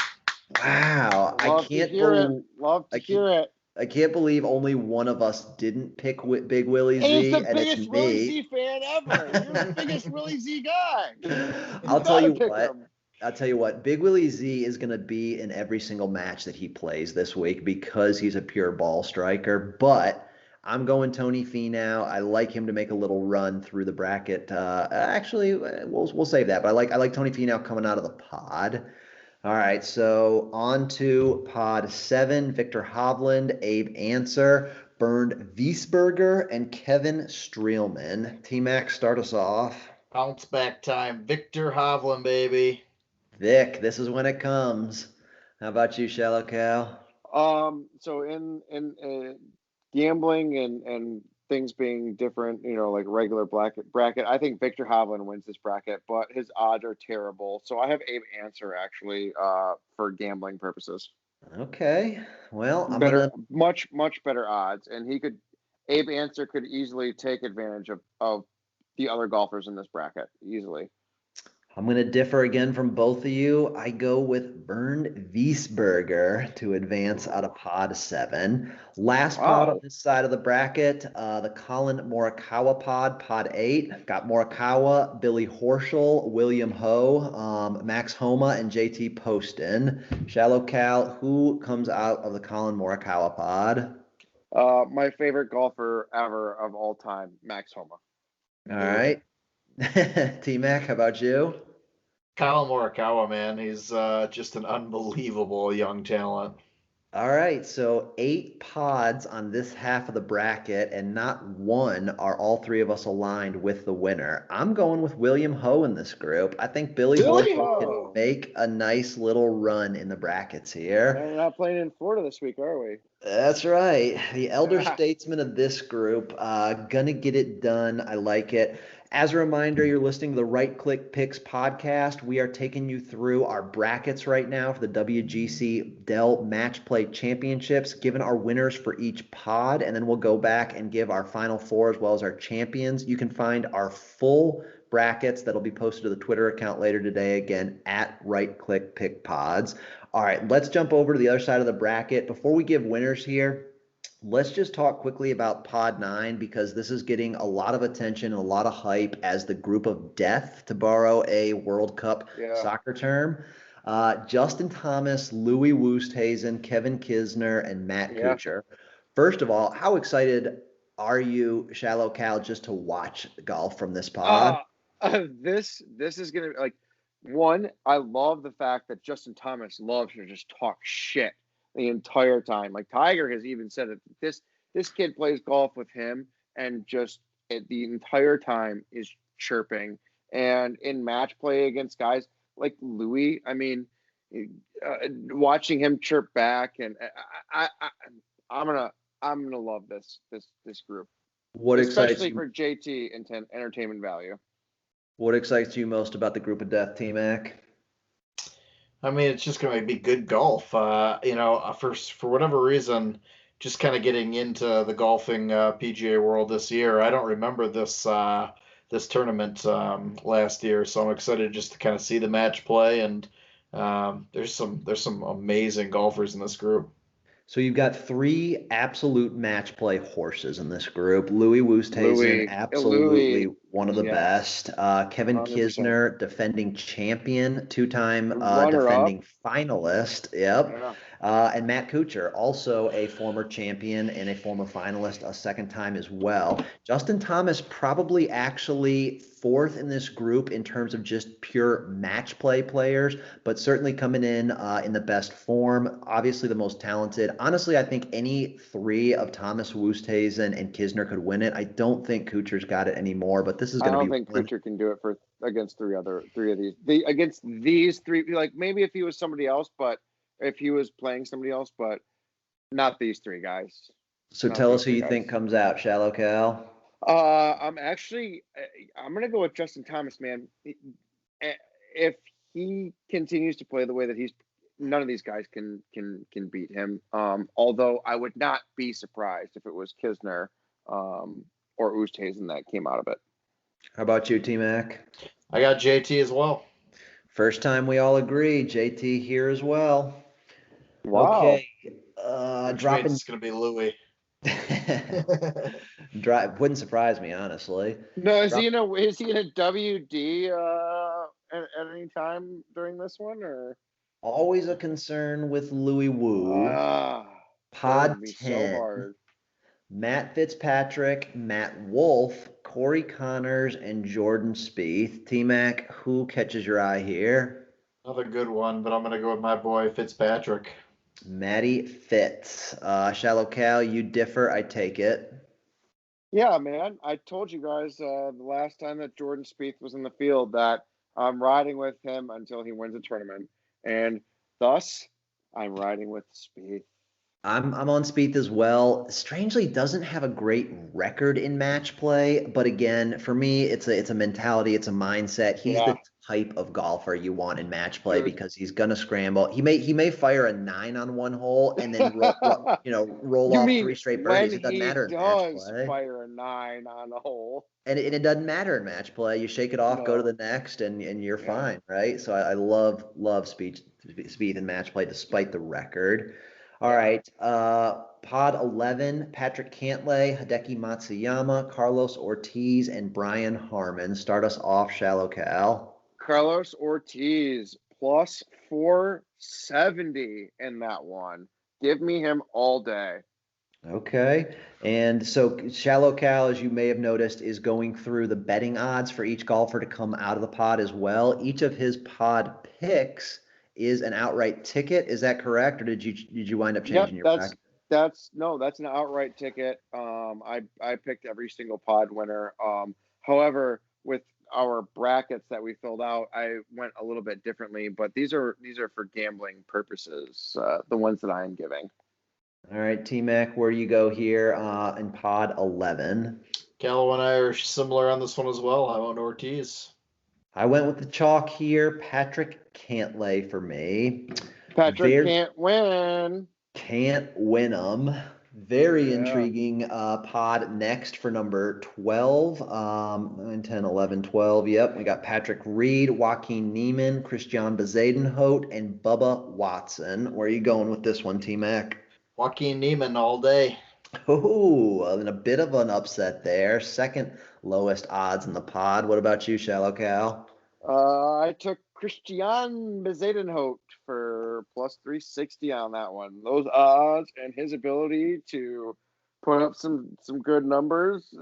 Wow. Love to hear it. Love to hear it. I can't believe only one of us didn't pick Big Willie And Z, he's the and it's biggest Willie me. Z fan ever. You're the biggest Willie Z guy. I'll tell you pick what. him. I'll tell you what. Big Willie Z is going to be in every single match that he plays this week because he's a pure ball striker. But I'm going Tony Finau. I like him to make a little run through the bracket. Actually, we'll save that. But I like Tony Finau coming out of the pod. All right, so on to pod 7, Victor Hovland, Abe Answer, Bernd Wiesberger, and Kevin Streelman. T-Mac, start us off. Bounce back time. Victor Hovland, baby. Vic, this is when it comes. How about you, Shallow Cal? So in gambling and things being different, like regular bracket, I think Victor Hovland wins this bracket, but his odds are terrible. So I have Abe Answer actually for gambling purposes. Okay, well, Much better odds, and Abe Answer could easily take advantage of the other golfers in this bracket easily. I'm going to differ again from both of you. I go with Bernd Wiesberger to advance out of pod 7. Last pod on this side of the bracket, the Colin Morikawa pod 8. Got Morikawa, Billy Horschel, William Ho, Max Homa, and JT Poston. Shallow Cal, who comes out of the Colin Morikawa pod? My favorite golfer ever of all time, Max Homa. All right. T-Mac, how about you? Kyle Morikawa, man. He's just an unbelievable young talent. All right, so 8 pods on this half of the bracket, and not one are all 3 of us aligned with the winner. I'm going with William Ho in this group. I think Billy Horschel can make a nice little run in the brackets here. And we're not playing in Florida this week, are we? That's right. The elder statesman of this group, gonna get it done. I like it. As a reminder, you're listening to the Right Click Picks podcast. We are taking you through our brackets right now for the WGC Dell Match Play Championships, giving our winners for each pod, and then we'll go back and give our final 4 as well as our champions. You can find our full brackets that'll be posted to the Twitter account later today, again, at Right Click Pick Pods. All right, let's jump over to the other side of the bracket. Before we give winners here, let's just talk quickly about Pod 9 because this is getting a lot of attention and a lot of hype as the group of death, to borrow a World Cup soccer term. Justin Thomas, Louis Oosthuizen, Kevin Kisner, and Matt Kuchar. First of all, how excited are you, Shallow Cal, just to watch golf from this pod? This is going to be like, one, I love the fact that Justin Thomas loves to just talk shit the entire time. Like Tiger has even said that this kid plays golf with him and just the entire time is chirping. And in match play against guys like Louis, I mean, watching him chirp back, and I'm gonna I'm gonna love this group, What excites especially you? for JT and entertainment value. What excites you most about the group of death, T-Mac? I mean, it's just going to be good golf. For whatever reason, just kind of getting into the golfing PGA world this year. I don't remember this tournament last year, so I'm excited just to kind of see the match play. And there's some amazing golfers in this group. So you've got three absolute match play horses in this group. Louis Oosthuizen, absolutely Louis, one of the yes, best. Kevin 100%. Kisner, defending champion, two-time Runner up, defending finalist. Yep. yeah. And Matt Kuchar, also a former champion and a former finalist a second time as well. Justin Thomas, probably actually fourth in this group in terms of just pure match play players, but certainly coming in the best form. Obviously, the most talented. Honestly, I think any three of Thomas, Woesthuizen, and Kisner could win it. I don't think Kuchar's got it anymore, but this is I going to don't be think one. Kuchar can do it against three of these. Against these three, like maybe if he was somebody else, but if he was playing somebody else, but not these three guys. So Not tell these us who three you guys. think comes out, Shallow Cal. I'm gonna go with Justin Thomas, man. If he continues to play the way that none of these guys can beat him. Although I would not be surprised if it was Kisner, or Oosthuizen that came out of it. How about you, T-Mac? I got JT as well. First time we all agree, JT here as well. Wow. Okay, Which dropping. means it's going to be Louis. Wouldn't surprise me, honestly. No, is he in a WD at any time during this one, or Always a concern with Louis Wu. Pod burn me 10. so hard. Matt Fitzpatrick, Matt Wolf, Corey Connors, and Jordan Spieth. T-Mac, who catches your eye here? Another good one, but I'm going to go with my boy Fitzpatrick. Matty Fitz. Shallow Cal, you differ, I take it. Yeah, man. I told you guys the last time that Jordan Spieth was in the field that I'm riding with him until he wins a tournament, and thus I'm riding with Spieth. I'm on Spieth as well. Strangely, doesn't have a great record in match play, but again, for me, it's a mentality, it's a mindset. He's Yeah. the type of golfer you want in match play Dude. because he's gonna scramble. He may fire a 9 on one hole and then roll off three straight birdies. It doesn't matter in match play. Fire a 9 on a hole, And it doesn't matter in match play. You shake it off, go to No. the next, and you're fine, right? So I love Spieth in match play despite the record. All right, pod 11, Patrick Cantlay, Hideki Matsuyama, Carlos Ortiz, and Brian Harmon. Start us off, Shallow Cal. Carlos Ortiz plus 470 in that one. Give me him all day. Okay, and so Shallow Cal, as you may have noticed, is going through the betting odds for each golfer to come out of the pod as well. Each of his pod picks is an outright ticket. Is that correct, or did you wind up changing your bracket? That's an outright ticket. I picked every single pod winner. However, with our brackets that we filled out, I went a little bit differently, but these are for gambling purposes, the ones that I am giving. All right, T-Mac, where you go here in pod 11? Callow and I are similar on this one as well. I went Ortiz. I went with the chalk here. Patrick Cantlay for me. Patrick can't win. Can't win them. Very intriguing pod next for number 12. 9, 10, 11, 12. Yep, we got Patrick Reed, Joaquin Niemann, Christian Bezadenhout, and Bubba Watson. Where are you going with this one, T-Mac? Joaquin Niemann all day. Oh, and a bit of an upset there. Second lowest odds in the pod. What about you, Shallow Cal? I took Christian Bezadenhout for plus 360 on that one. Those odds and his ability to put up some good numbers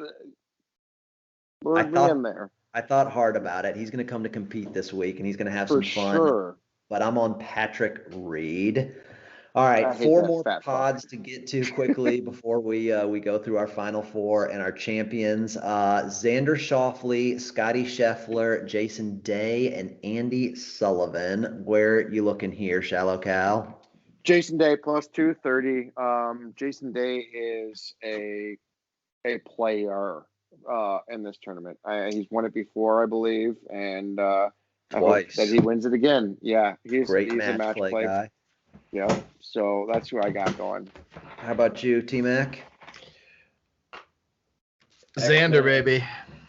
lured me in there. I thought hard about it. He's going to come to compete this week, and he's going to have some fun. Sure. But I'm on Patrick Reed. All right, 4 more pods to get to quickly before we go through our final 4 and our champions. Xander Schauffele, Scotty Scheffler, Jason Day, and Andy Sullivan. Where you looking here, Shallow Cal? Jason Day plus 230. Jason Day is a player in this tournament. He's won it before, I believe, and I hope Twice. that he wins it again. Yeah, he's Great a match match play play. guy. Yeah, so that's who I got going. How about you, T-Mac? Xander, baby.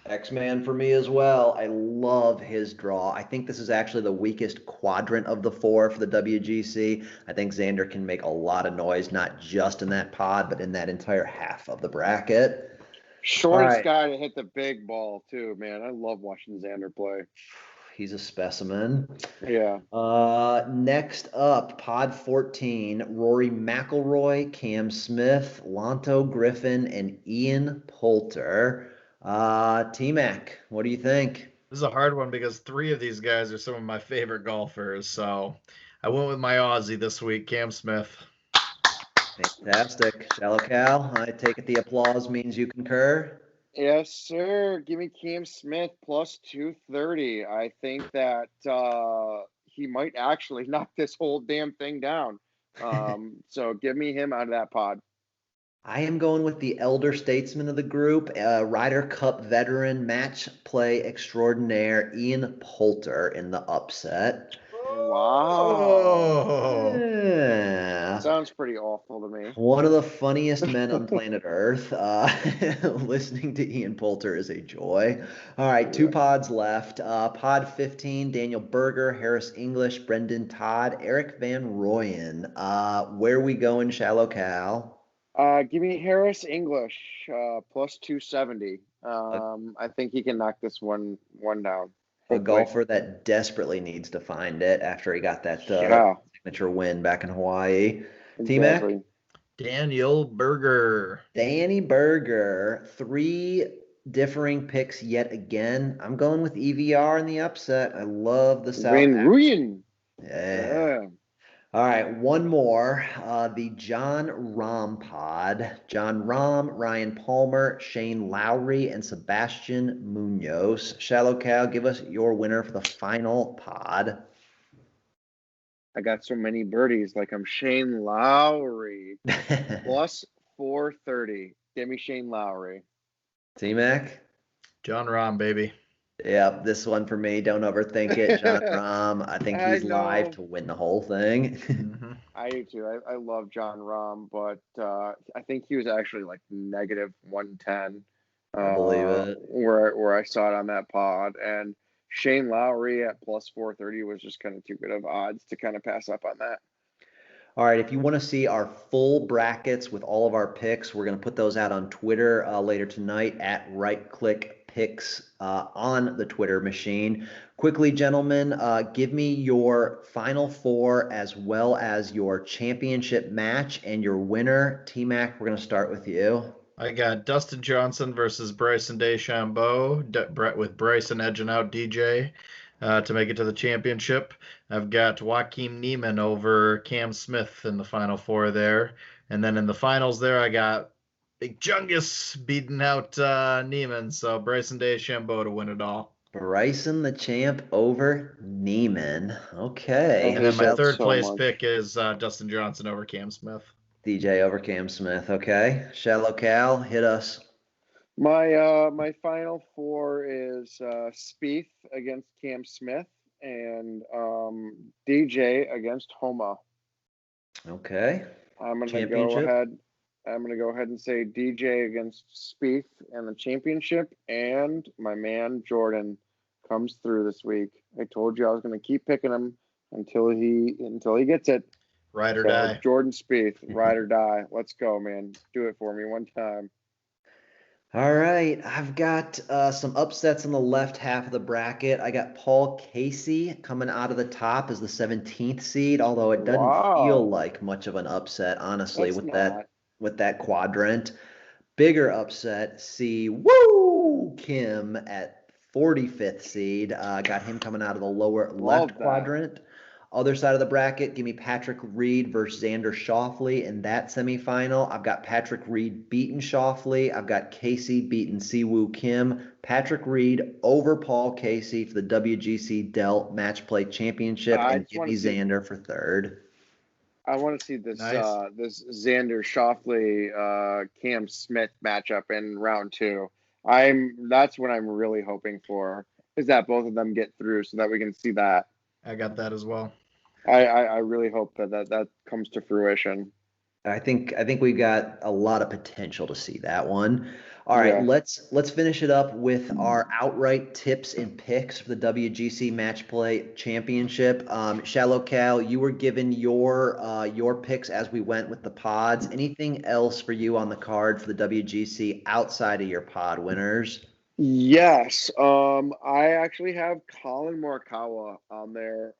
X-Man for me as well. I love his draw. I think this is actually the weakest quadrant of the four for the WGC. I think Xander can make a lot of noise, not just in that pod, but in that entire half of the bracket. Shortest right. guy to hit the big ball too, man. I love watching Xander play. He's a specimen. Yeah. Next up, Pod 14, Rory McIlroy, Cam Smith, Lanto Griffin, and Ian Poulter. T-Mac, what do you think? This is a hard one because three of these guys are some of my favorite golfers. So I went with my Aussie this week, Cam Smith. Fantastic. ShallowCal, I take it the applause means you concur? Yes, sir. Give me Cam Smith plus 230. I think that he might actually knock this whole damn thing down. So give me him out of that pod. I am going with the elder statesman of the group, Ryder Cup veteran, match play extraordinaire, Ian Poulter in the upset. Wow. Yeah. Sounds pretty awful to me. One of the funniest men on planet Earth. Listening to Ian Poulter is a joy. All right, two pods left. Pod 15, Daniel Berger, Harris English, Brendan Todd, Eric Van Rooyen. Where are we going, ShallowCal? Give me Harris English plus 270. I think he can knock this one down. A golfer that desperately needs to find it after he got that signature win back in Hawaii. T-Mac? Exactly. Daniel Berger. Danny Berger. Three differing picks yet again. I'm going with EVR in the upset. I love the South. Van Rooyen. Yeah. All right, one more. The John Rahm pod. John Rahm, Ryan Palmer, Shane Lowry, and Sebastian Munoz. ShallowCal, give us your winner for the final pod. I got so many birdies. Like I'm Shane Lowry. Plus 430. Give me Shane Lowry. T-Mac? John Rahm, baby. Yep, this one for me. Don't overthink it. John Rahm. I think he's live to win the whole thing. I do too. I love John Rahm, but I think he was actually like negative 110. I believe it. Where I saw it on that pod. And Shane Lowry at plus 430 was just kind of too good of odds to kind of pass up on that. All right, if you want to see our full brackets with all of our picks, we're going to put those out on Twitter later tonight at RightClickPicks on the Twitter machine. Quickly, gentlemen, give me your final four as well as your championship match and your winner. T-Mac, we're going to start with you. I got Dustin Johnson versus Bryson DeChambeau, with Bryson edging out DJ to make it to the championship. I've got Joaquin Niemann over Cam Smith in the final four there. And then in the finals there, I got Big Chungus beating out Niemann. So Bryson DeChambeau to win it all. Bryson the champ over Niemann. Okay. And then my third place pick is Dustin Johnson over Cam Smith. DJ over Cam Smith. Okay. ShallowCal, hit us. My final four is Spieth against Cam Smith and DJ against Homa. Okay. I'm gonna go ahead and say DJ against Spieth in the championship, and my man Jordan comes through this week. I told you I was gonna keep picking him until he gets it. Ride or die. Jordan Spieth, ride or die. Let's go, man. Do it for me one time. All right. I've got some upsets in the left half of the bracket. I got Paul Casey coming out of the top as the 17th seed, although it doesn't feel like much of an upset, honestly, with that quadrant. Bigger upset, see Woo Kim at 45th seed. Got him coming out of the lower left quadrant. Other side of the bracket, give me Patrick Reed versus Xander Schauffele in that semifinal. I've got Patrick Reed beating Schauffele. I've got Casey beating Siwoo Kim. Patrick Reed over Paul Casey for the WGC Dell Match Play Championship, and give me Xander for third. I want to see this Nice. this Xander Schauffele Cam Smith matchup in round 2. That's what I'm really hoping for, is that both of them get through so that we can see that. I got that as well. I really hope that comes to fruition. I think we've got a lot of potential to see that one. All right, Yeah. let's finish it up with our outright tips and picks for the WGC Match Play Championship. Shallow Cal, you were given your picks as we went with the pods. Anything else for you on the card for the WGC outside of your pod winners? Yes. I actually have Colin Morikawa on there.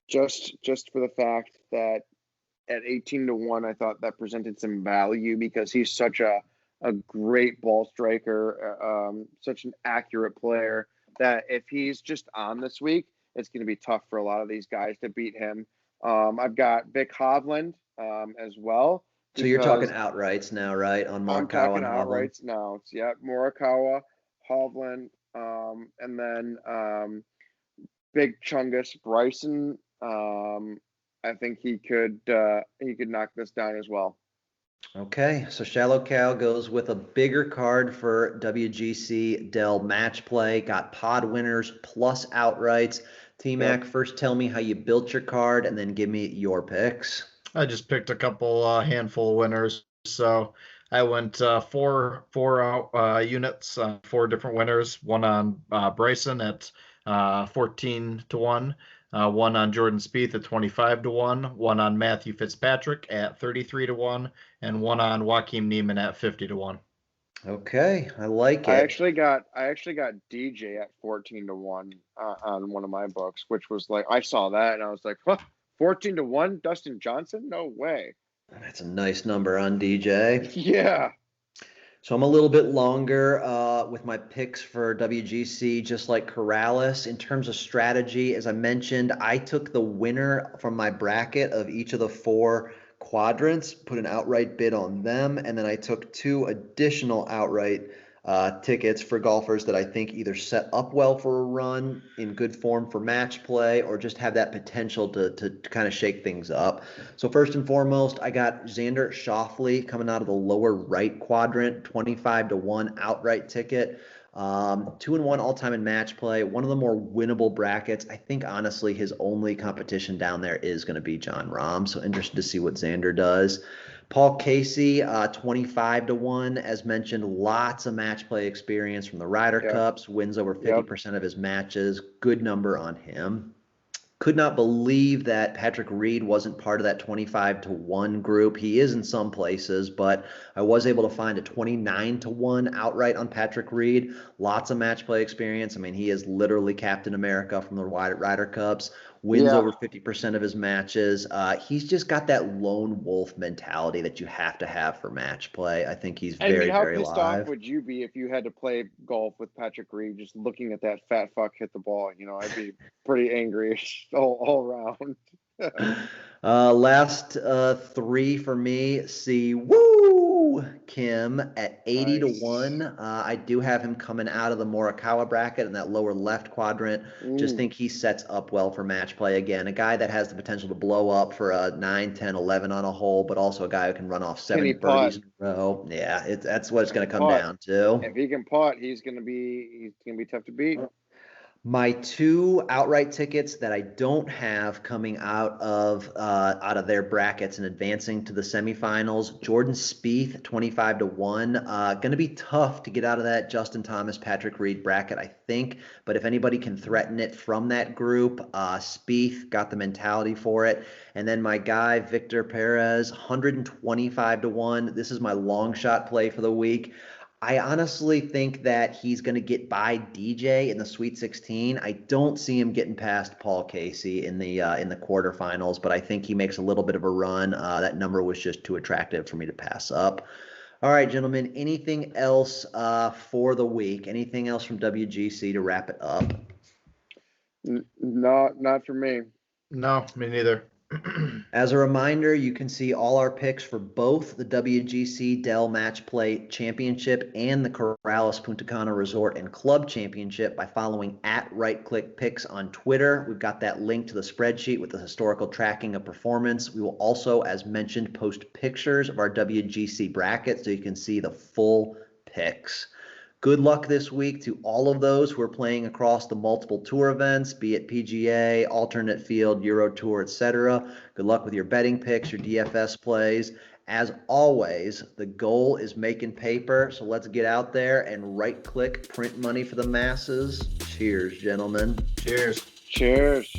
Just for the fact that at 18-1, I thought that presented some value because he's such a great ball striker, such an accurate player, that if he's just on this week, it's going to be tough for a lot of these guys to beat him. I've got Vic Hovland as well. So you're talking Because outrights now, right? On I'm Morikawa talking and Hovland. outrights now. It's, yeah, Morikawa, Hovland, and then Big Chungus Bryson. I think he could knock this down as well. Okay, so Shallow Cal goes with a bigger card for WGC Dell Match Play. Got pod winners plus outrights. Tmac, Yep. first tell me how you built your card, and then give me your picks. I just picked a couple handful of winners. So I went four units, 4 different winners. One on Bryson at 14-1. One on Jordan Spieth at 25-1. One on Matthew Fitzpatrick at 33-1, and one on Joaquin Niemann at 50-1. Okay, I like I it. actually got DJ at 14-1 on one of my books, which was like, I saw that and I was like, huh, 14-1, Dustin Johnson? No way. That's a nice number on DJ. Yeah. So I'm a little bit longer with my picks for WGC, just like Corrales. In terms of strategy, as I mentioned, I took the winner from my bracket of each of the 4 quadrants, put an outright bid on them, and then I took 2 additional outright tickets for golfers that I think either set up well for a run, in good form for match play, or just have that potential to kind of shake things up. So first and foremost, I got Xander Schauffele coming out of the lower right quadrant, 25-1 outright ticket. 2-1 all-time in match play, one of the more winnable brackets. I think honestly his only competition down there is going to be Jon Rahm. So interested to see what Xander does. Paul Casey, 25-1, as mentioned, lots of match play experience from the Ryder Yep. Cups, wins over Yep. 50% of his matches. Good number on him. Could not believe that Patrick Reed wasn't part of that 25-1 group. He is in some places, but I was able to find a 29-1 outright on Patrick Reed. Lots of match play experience. I mean, he is literally Captain America from the Ryder Cups. Wins Yeah. over 50% of his matches. He's just got that lone wolf mentality that you have to have for match play. I think he's I mean, very, how very pissed live. off would you be if you had to play golf with Patrick Reed, just looking at that fat fuck hit the ball? You know, I'd be pretty angry all around. Last 3 for me. See, woo, Kim at 80-1. I do have him coming out of the Morikawa bracket in that lower left quadrant. Just think he sets up well for match play again. A guy that has the potential to blow up for a 9, 10, 11 on a hole, but also a guy who can run off 7 birdies in a row. Yeah, that's what it's going to come down to. If he can putt, he's gonna be tough to beat. My 2 outright tickets that I don't have coming out of their brackets and advancing to the semifinals, Jordan Spieth, 25-1. Going to be tough to get out of that Justin Thomas, Patrick Reed bracket, I think. But if anybody can threaten it from that group, Spieth got the mentality for it. And then my guy, Victor Perez, 125-1. This is my long shot play for the week. I honestly think that he's going to get by DJ in the Sweet 16. I don't see him getting past Paul Casey in the quarterfinals, but I think he makes a little bit of a run. That number was just too attractive for me to pass up. All right, gentlemen, anything else for the week? Anything else from WGC to wrap it up? Not for me. No, me neither. As a reminder, you can see all our picks for both the WGC Dell Match Play Championship and the Corrales Puntacana Resort and Club Championship by following @RightClickPicks on Twitter. We've got that link to the spreadsheet with the historical tracking of performance. We will also, as mentioned, post pictures of our WGC bracket so you can see the full picks. Good luck this week to all of those who are playing across the multiple tour events, be it PGA, alternate field, Euro Tour, etc. Good luck with your betting picks, your DFS plays. As always, the goal is making paper, so let's get out there and right-click, print money for the masses. Cheers, gentlemen. Cheers. Cheers.